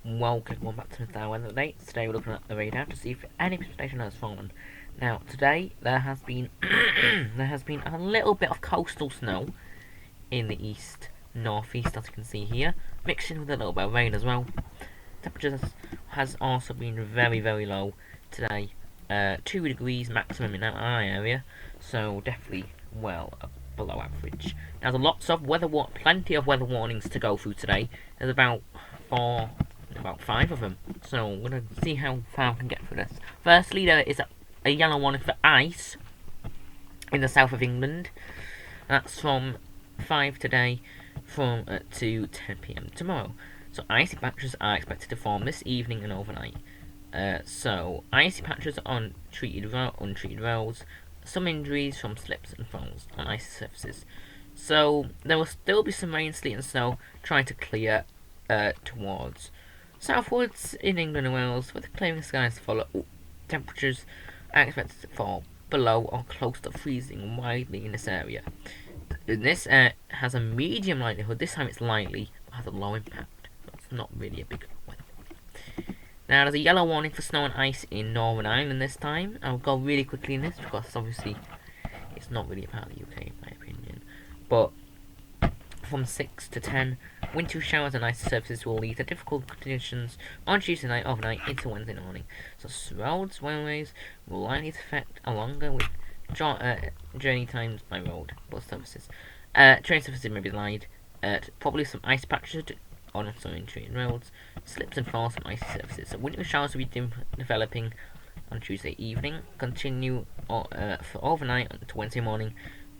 Welcome back to the weather update. Today we're looking at the radar to see if any precipitation has fallen. Now today there has been a little bit of coastal snow in the east northeast, as you can see here, mixing with a little bit of rain as well. Temperature has also been very low today, 2 degrees maximum in our area, so definitely well below average. Now there's plenty of weather warnings to go through today. There's about 5 of them. So we're going to see how far we can get through this. Firstly, there is a yellow warning for ice in the south of England. That's from 5 today to 10 p.m. tomorrow. So icy patches are expected to form this evening and overnight. So icy patches on untreated roads, some injuries from slips and falls on icy surfaces. So there will still be some rain, sleet and snow trying to clear towards southwards in England and Wales, with clearing skies to follow. Temperatures are expected to fall below or close to freezing widely in this area. This has a medium likelihood. This time it's likely, but has a low impact. It's not really a big weather. Now there's a yellow warning for snow and ice in Northern Ireland this time. I'll go really quickly in this because obviously it's not really a part of the UK in my opinion. But from 6 to 10, wintry showers and icy surfaces will lead to difficult conditions on Tuesday night, overnight into Wednesday morning. So roads, railways will likely to affect longer with journey times by road, bus services. Train services may be delayed. Probably some ice patches on some untreated roads, slips and falls from icy surfaces. So winter showers will be developing on Tuesday evening, continue for overnight to Wednesday morning.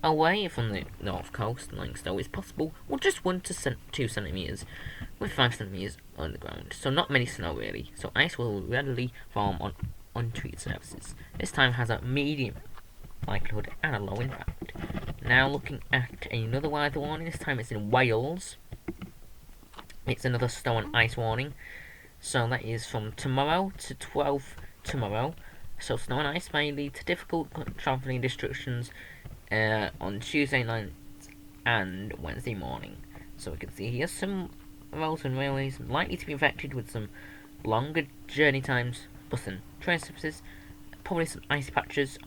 Away from the north coast, lying snow is possible, or just 1 to 2 centimetres, with 5 centimetres on the ground. So not many snow really. So ice will readily form on untreated surfaces. This time has a medium likelihood and a low impact. Now looking at another weather warning. This time it's in Wales. It's another snow and ice warning. So that is from tomorrow to 12 tomorrow. So snow and ice may lead to difficult travelling restrictions on Tuesday night and Wednesday morning. So we can see here some roads and railways likely to be affected with some longer journey times, bus and train services, probably some icy patches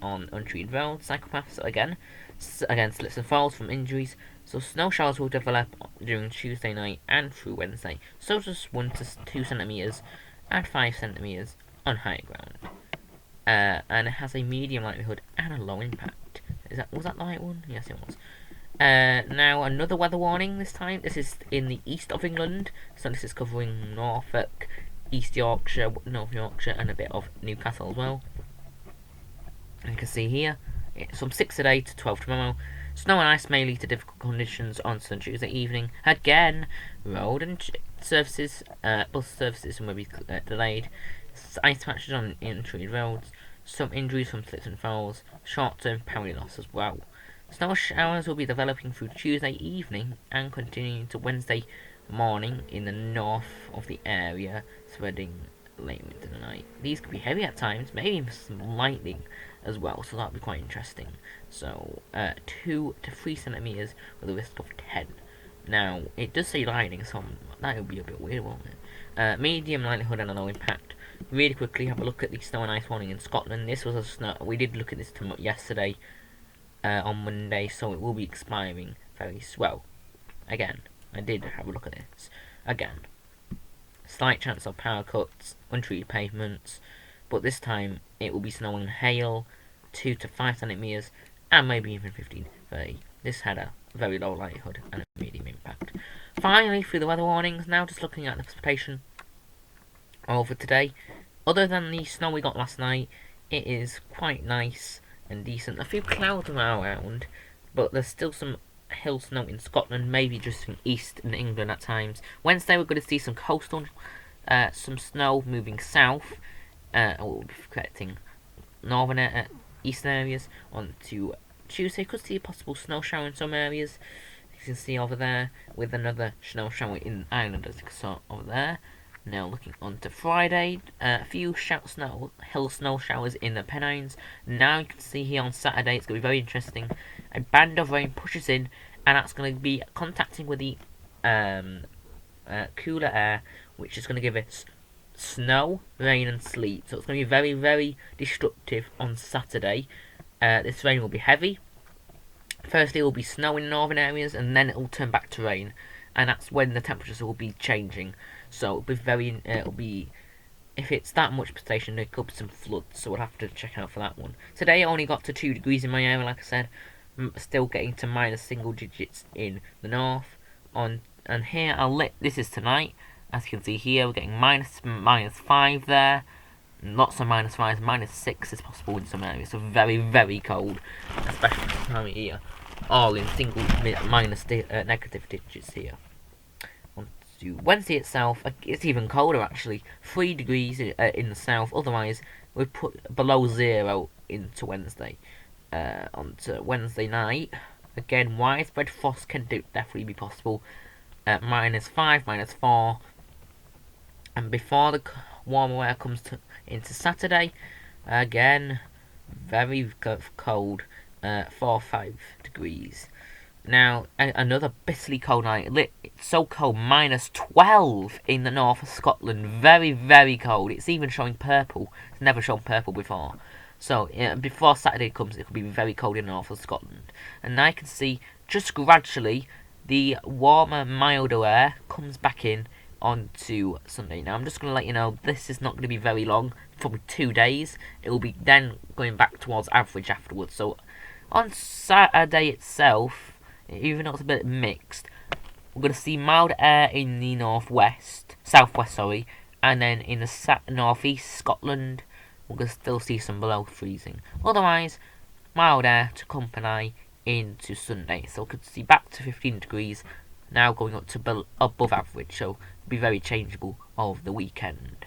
on untreated roads, cyclepaths again slips and falls from injuries. So snow showers will develop during Tuesday night and through Wednesday. So just 1 to 2 centimetres and 5 centimetres on higher ground. And it has a medium likelihood and a low impact. Was that the right one? Yes, it was. Now another weather warning this time. This is in the east of England. So this is covering Norfolk, East Yorkshire, North Yorkshire, and a bit of Newcastle as well. And you can see here, it's from 6 today to 12 tomorrow. Snow and ice may lead to difficult conditions on Tuesday evening. Again, road and services, bus services will be delayed. Ice patches on untreated roads. Some injuries from slips and falls, short-term power loss as well. Snow showers will be developing through Tuesday evening and continuing to Wednesday morning in the north of the area, spreading late into the night. These could be heavy at times, maybe some lightning as well, so that would be quite interesting. So 2 to 3 centimetres with a risk of 10. Now, it does say lightning, so that would be a bit weird, won't it? Medium likelihood and a low impact. Really quickly, have a look at the snow and ice warning in Scotland. This was a snow. We did look at this yesterday on Monday, so it will be expiring very well. Again, I did have a look at this. Again, slight chance of power cuts, untreated pavements, but this time it will be snow and hail, 2 to 5 centimetres, and maybe even 15, 30. This had a very low likelihood and a medium impact. Finally, through the weather warnings, now just looking at the precipitation over today. Other than the snow we got last night, it is quite nice and decent. A few clouds are around, but there's still some hill snow in Scotland, maybe just in east in England at times. Wednesday we're going to see some coastal, some snow moving south. We'll be affecting northern eastern areas. On to Tuesday, could see a possible snow shower in some areas. You can see over there, with another snow shower in Ireland, as you saw over there. Now looking on to Friday, a few hill snow showers in the Pennines. Now you can see here on Saturday, it's going to be very interesting. A band of rain pushes in, and that's going to be contacting with the cooler air, which is going to give us snow, rain and sleet. So it's going to be very, very destructive on Saturday. This rain will be heavy. Firstly, it will be snow in northern areas, and then it will turn back to rain, and that's when the temperatures will be changing. So it'll be very, it'll be, if it's that much precipitation, there could be some floods. So we'll have to check out for that one. Today, I only got to 2 degrees in my area, like I said. Still getting to minus single digits in the north. And here, this is tonight. As you can see here, we're getting minus 5 there. Lots of minus 5s, minus 6 is possible in some areas. So very, very cold, especially this time of year. All in single minus negative digits here. On to Wednesday itself, it's even colder actually. 3 degrees in the south. Otherwise, we put below 0 into Wednesday. On to Wednesday night, again, widespread frost can definitely be possible. Minus 5, minus 4. And before the warmer weather comes into Saturday, again, very cold, 4 or 5 degrees. Now, another bitterly cold night. It's so cold, minus 12 in the north of Scotland. Very, very cold. It's even showing purple. It's never shown purple before. So, before Saturday comes, it could be very cold in the north of Scotland. And I can see, just gradually, the warmer, milder air comes back in onto Sunday. Now, I'm just going to let you know, this is not going to be very long. Probably 2 days. It will be then going back towards average afterwards. So, on Saturday itself, even though it's a bit mixed, we're going to see mild air in the southwest, and then in the northeast Scotland, we're going to still see some below freezing. Otherwise, mild air to accompany into Sunday, so we could see back to 15 degrees, now going up to above average, so it'll be very changeable over the weekend.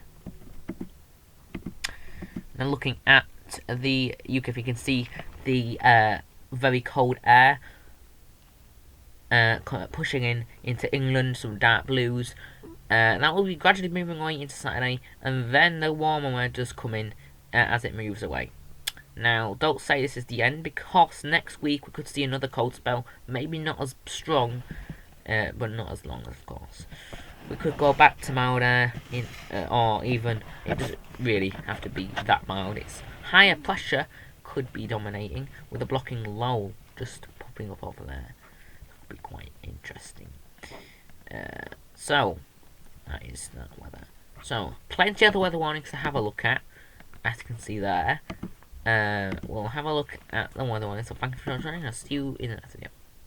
Now looking at the UK, if you can see the very cold air pushing into England, some dark blues. That will be gradually moving away into Saturday, and then the warmer weather does come in as it moves away. Now, don't say this is the end, because next week we could see another cold spell. Maybe not as strong, but not as long, of course. We could go back to mild air, or even, it doesn't really have to be that mild. It's higher pressure could be dominating, with a blocking low just popping up over there. Could be quite interesting. So, that is that weather. So, plenty of other weather warnings to have a look at, as you can see there. We'll have a look at the weather warnings. So, thank you for joining us. See you in the next video.